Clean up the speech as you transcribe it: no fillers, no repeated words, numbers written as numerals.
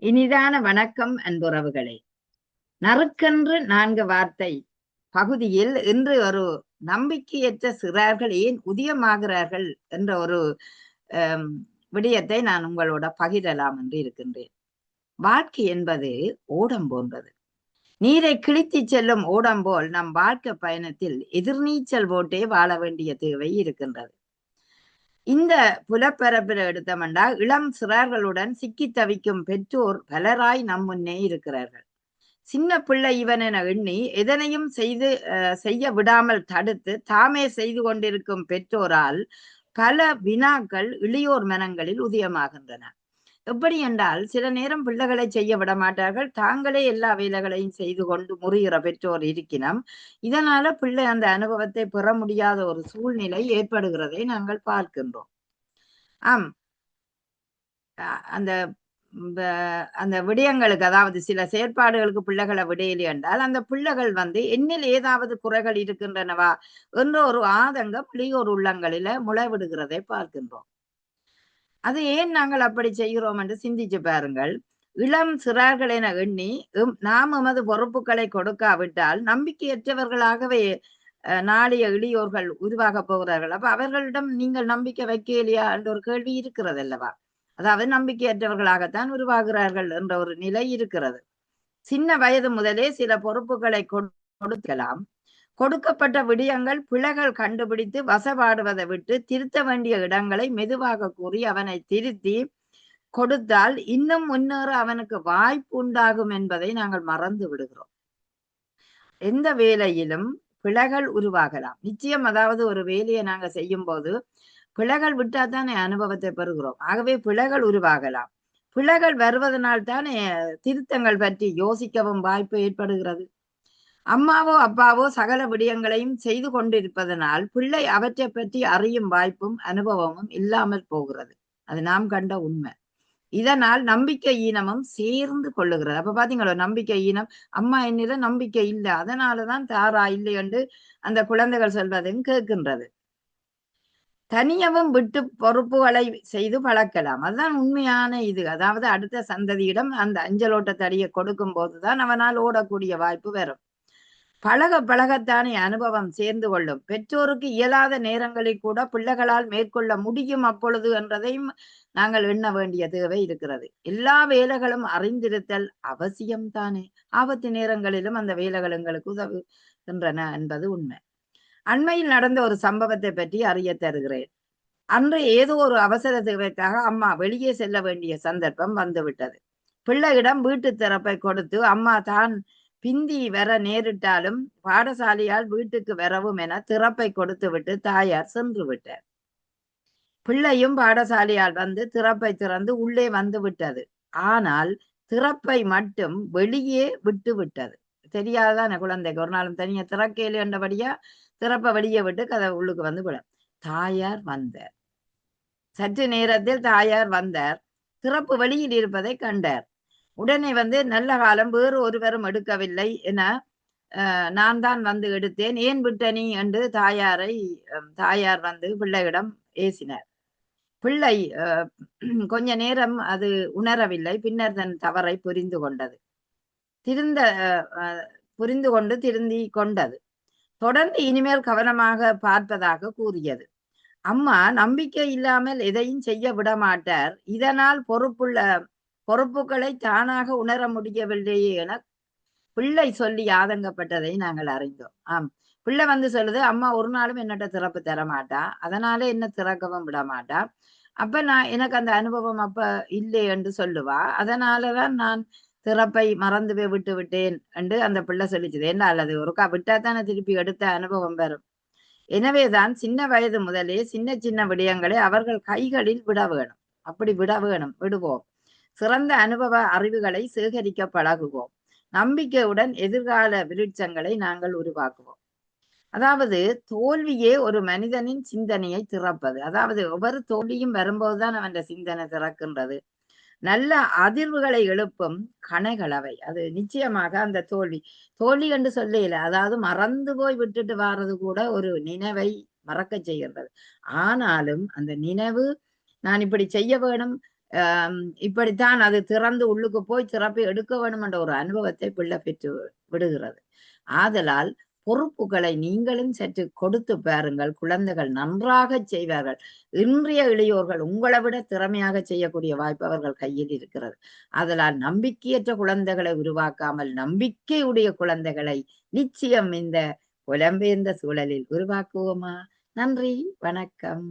இனிதான வணக்கம் அன்புறவுகளே. நறுக்கென்று 4 வார்த்தை பகுதியில் இன்று ஒரு நம்பிக்கையற்ற சிறார்கள் ஏன் உதயமாகிறார்கள் என்ற ஒரு அம், விடயத்தை நான் உங்களோட பகிரலாம் என்று இருக்கின்றேன். வாழ்க்கை என்பது ஓடம் போன்றது. நீரை கிழித்து செல்லும் ஓடம் போல் நம் வாழ்க்கை பயணத்தில் எதிர்நீச்சல் போட்டே வாழ வேண்டிய தேவை இருக்கின்றது. இந்த புலப்பரப்பில் எடுத்தமெண்டா இளம் சிறார்களுடன் சிக்கி தவிக்கும் பெற்றோர் பலராய் நம் முன்னே இருக்கிறார்கள். சின்ன பிள்ளை இவன் என எண்ணி எதனையும் செய்ய விடாமல் தடுத்து தாமே செய்து கொண்டிருக்கும் பெற்றோரால் பல வினாக்கள் இளையோர் மனங்களில் உதயமாகின்றன. எப்படி என்றால் சில நேரம் பிள்ளைகளை செய்ய விட மாட்டார்கள், தாங்களே எல்லா வேலைகளையும் செய்து கொண்டு முறிகிற பெற்றோர் இருக்கினம். இதனால பிள்ளை அந்த அனுபவத்தை பெற முடியாத ஒரு சூழ்நிலை ஏற்படுகிறதை நாங்கள் பார்க்கின்றோம். ஆம், அந்த அந்த விடயங்களுக்கு, அதாவது சில செயற்பாடுகளுக்கு பிள்ளைகளை விடையிலே என்றால் அந்த பிள்ளைகள் என்னில் ஏதாவது குறைகள் இருக்கின்றனவா என்ற ஒரு ஆதங்கம் இளையோர் உள்ளங்களில முளைவிடுகிறதை பார்க்கின்றோம். அது ஏன் நாங்கள் அப்படி செய்கிறோம் என்று சிந்திச்சு பாருங்கள். இளம் சிறார்கள் என எண்ணி நாம் எமது பொறுப்புகளை கொடுக்காவிட்டால் நம்பிக்கையற்றவர்களாகவே நாளைய இளையோர்கள் உருவாக போகிறார்கள். அப்ப அவர்களிடம் நீங்கள் நம்பிக்கை வைக்கலையா என்ற ஒரு கேள்வி இருக்கிறது அல்லவா? அதாவது நம்பிக்கையற்றவர்களாகத்தான் உருவாகிறார்கள் என்ற ஒரு நிலை இருக்கிறது. சின்ன வயது முதலே சில பொறுப்புகளை கொடுக்கலாம். கொடுக்கப்பட்ட விடயங்கள் பிழைகள் கண்டுபிடித்து வசப்பாடுவதை விட்டு திருத்த வேண்டிய இடங்களை மெதுவாக கூறி அவனை திருத்தி கொடுத்தால் இன்னும் முன்னேற அவனுக்கு வாய்ப்பு உண்டாகும் என்பதை நாங்கள் மறந்து விடுகிறோம். எந்த வேலையிலும் பிழைகள் உருவாகலாம் நிச்சயம். அதாவது ஒரு வேலையை நாங்க செய்யும் போது பிழைகள் விட்டா தானே அனுபவத்தை பெறுகிறோம். ஆகவே பிழைகள் உருவாகலாம். பிழைகள் வருவதனால் தானே திருத்தங்கள் பற்றி யோசிக்கவும் வாய்ப்பு ஏற்படுகிறது. அம்மாவோ அப்பாவோ சகல விடயங்களையும் செய்து கொண்டிருப்பதனால் பிள்ளை அவற்றை பற்றி அறியும் வாய்ப்பும் அனுபவமும் இல்லாமல் போகிறது. அது நாம் கண்ட உண்மை. இதனால் நம்பிக்கை ஈனமும் சேர்ந்து கொள்ளுகிறது. அப்ப பாத்தீங்களா, நம்பிக்கை ஈனம். அம்மா என்னில நம்பிக்கை இல்லை, அதனாலதான் தாரா இல்லை என்று அந்த குழந்தைகள் சொல்வதையும் கேட்கின்றது. தனியவும் விட்டு பொறுப்புகளை செய்து பழக்கலாம். அதுதான் உண்மையான இது. அதாவது அடுத்த சந்ததியிடம் அந்த அஞ்சலோட்ட தடியை கொடுக்கும் போதுதான் அவனால் ஓடக்கூடிய வாய்ப்பு வரும். பழக பழகத்தானே அனுபவம் சேர்ந்து கொள்ளும். பெற்றோருக்கு இயலாத நேரங்களில் கூட பிள்ளைகளால் மேற்கொள்ள முடியும் அப்பொழுது என்றதையும் நாங்கள் எண்ண வேண்டிய தேவை இருக்கிறது. எல்லா வேலைகளும் அறிந்திருத்தல் அவசியம்தானே. ஆபத்து நேரங்களிலும் அந்த வேலைகள் எங்களுக்கு உதவுகின்றன என்பது உண்மை. அண்மையில் நடந்த ஒரு சம்பவத்தை பற்றி அறிய தருகிறேன். அன்று ஏதோ ஒரு அவசர தேவைக்காக அம்மா வெளியே செல்ல வேண்டிய சந்தர்ப்பம் வந்துவிட்டது. பிள்ளையிடம் வீட்டு திறப்பை கொடுத்து அம்மா தான் பிந்தி வர நேரிட்டாலும் பாடசாலையால் வீட்டுக்கு வரவும் என திறப்பை கொடுத்து விட்டு தாயார் சென்று விட்டார். பிள்ளையும் பாடசாலையால் திறப்பை திறந்து உள்ளே வந்து விட்டது. ஆனால் திறப்பை மட்டும் வெளியே விட்டு விட்டது. தெரியாதான குழந்தைக்கு, ஒரு நாளும் தனியா திறக்கையில என்றபடியா திறப்பை வெளியே விட்டு கதை உள்ளுக்கு வந்து விட. தாயார் வந்தார். சற்று நேரத்தில் தாயார் வந்தார். திறப்பு வெளியில் இருப்பதை கண்டார். உடனே நல்ல காலம், வேறு ஒருவரும் எடுக்கவில்லை என நான் தான் எடுத்தேன், ஏன் விட்ட நீ என்று தாயார் பிள்ளையிடம் ஏசினார். பிள்ளை கொஞ்ச நேரம் அது உணரவில்லை. பின்னர் தன் தவறை புரிந்து கொண்டது. புரிந்து கொண்டு திருந்தி கொண்டது. தொடர்ந்து இனிமேல் கவனமாக பார்ப்பதாக கூறியது. அம்மா நம்பிக்கை இல்லாமல் எதையும் செய்ய விட மாட்டார். இதனால் பொறுப்புகளை தானாக உணர முடியவில்லையே என பிள்ளை சொல்லி ஆதங்கப்பட்டதை நாங்கள் அறிந்தோம். ஆம், பிள்ளை சொல்லுது, அம்மா ஒரு நாளும் என்னட்ட திறப்பு தர மாட்டா, அதனால என்ன திறக்கவும் விட மாட்டா. அப்ப எனக்கு அந்த அனுபவம் அப்ப இல்லை என்று சொல்லுவா, அதனாலதான் நான் திறப்பை மறந்து போய் விட்டு விட்டேன் என்று அந்த பிள்ளை சொல்லிச்சுது. என்ன அல்லது ஒருக்கா விட்டா தானே திருப்பி எடுத்த அனுபவம் வரும். எனவேதான் சின்ன வயது முதலே சின்ன சின்ன விடயங்களை அவர்கள் கைகளில் விட வேணும். அப்படி விடுவோம். சிறந்த அனுபவ அறிவுகளை சேகரிக்க பழகுவோம். நம்பிக்கையுடன் எதிர்கால விருட்சங்களை நாங்கள் உருவாக்குவோம். அதாவது தோல்வியே ஒரு மனிதனின் சிந்தனையை திறப்பது. அதாவது ஒவ்வொரு தோல்வியும் வரும்போதுதான் அவன் சிந்தனை திறக்கின்றது. நல்ல அதிர்வுகளை எழுப்பும் கணைகளவை. அது நிச்சயமாக அந்த தோல்வி என்று சொல்லல, அதாவது மறந்து போய் விட்டுட்டு வாரது கூட ஒரு நினைவை மறக்க செய்கின்றது. ஆனாலும் அந்த நினைவு, நான் இப்படி செய்ய வேணும் இப்படித்தான் அது திறந்து உள்ளுக்கு போய் திறப்பை எடுக்க வேண்டும் என்ற ஒரு அனுபவத்தை பிள்ளை பெற்று விடுகிறது. ஆதலால் பொறுப்புகளை நீங்களும் சற்று கொடுத்து பாருங்கள். குழந்தைகள் நன்றாக செய்வார்கள். இன்றைய இளையோர்கள் உங்களை விட திறமையாக செய்யக்கூடிய வாய்ப்பு அவர்கள் கையில் இருக்கிறது. ஆதலால் நம்பிக்கையற்ற குழந்தைகளை உருவாக்காமல் நம்பிக்கையுடைய குழந்தைகளை நிச்சயம் இந்த புலம்பெயர்ந்த சூழலில் உருவாக்குவோமா? நன்றி, வணக்கம்.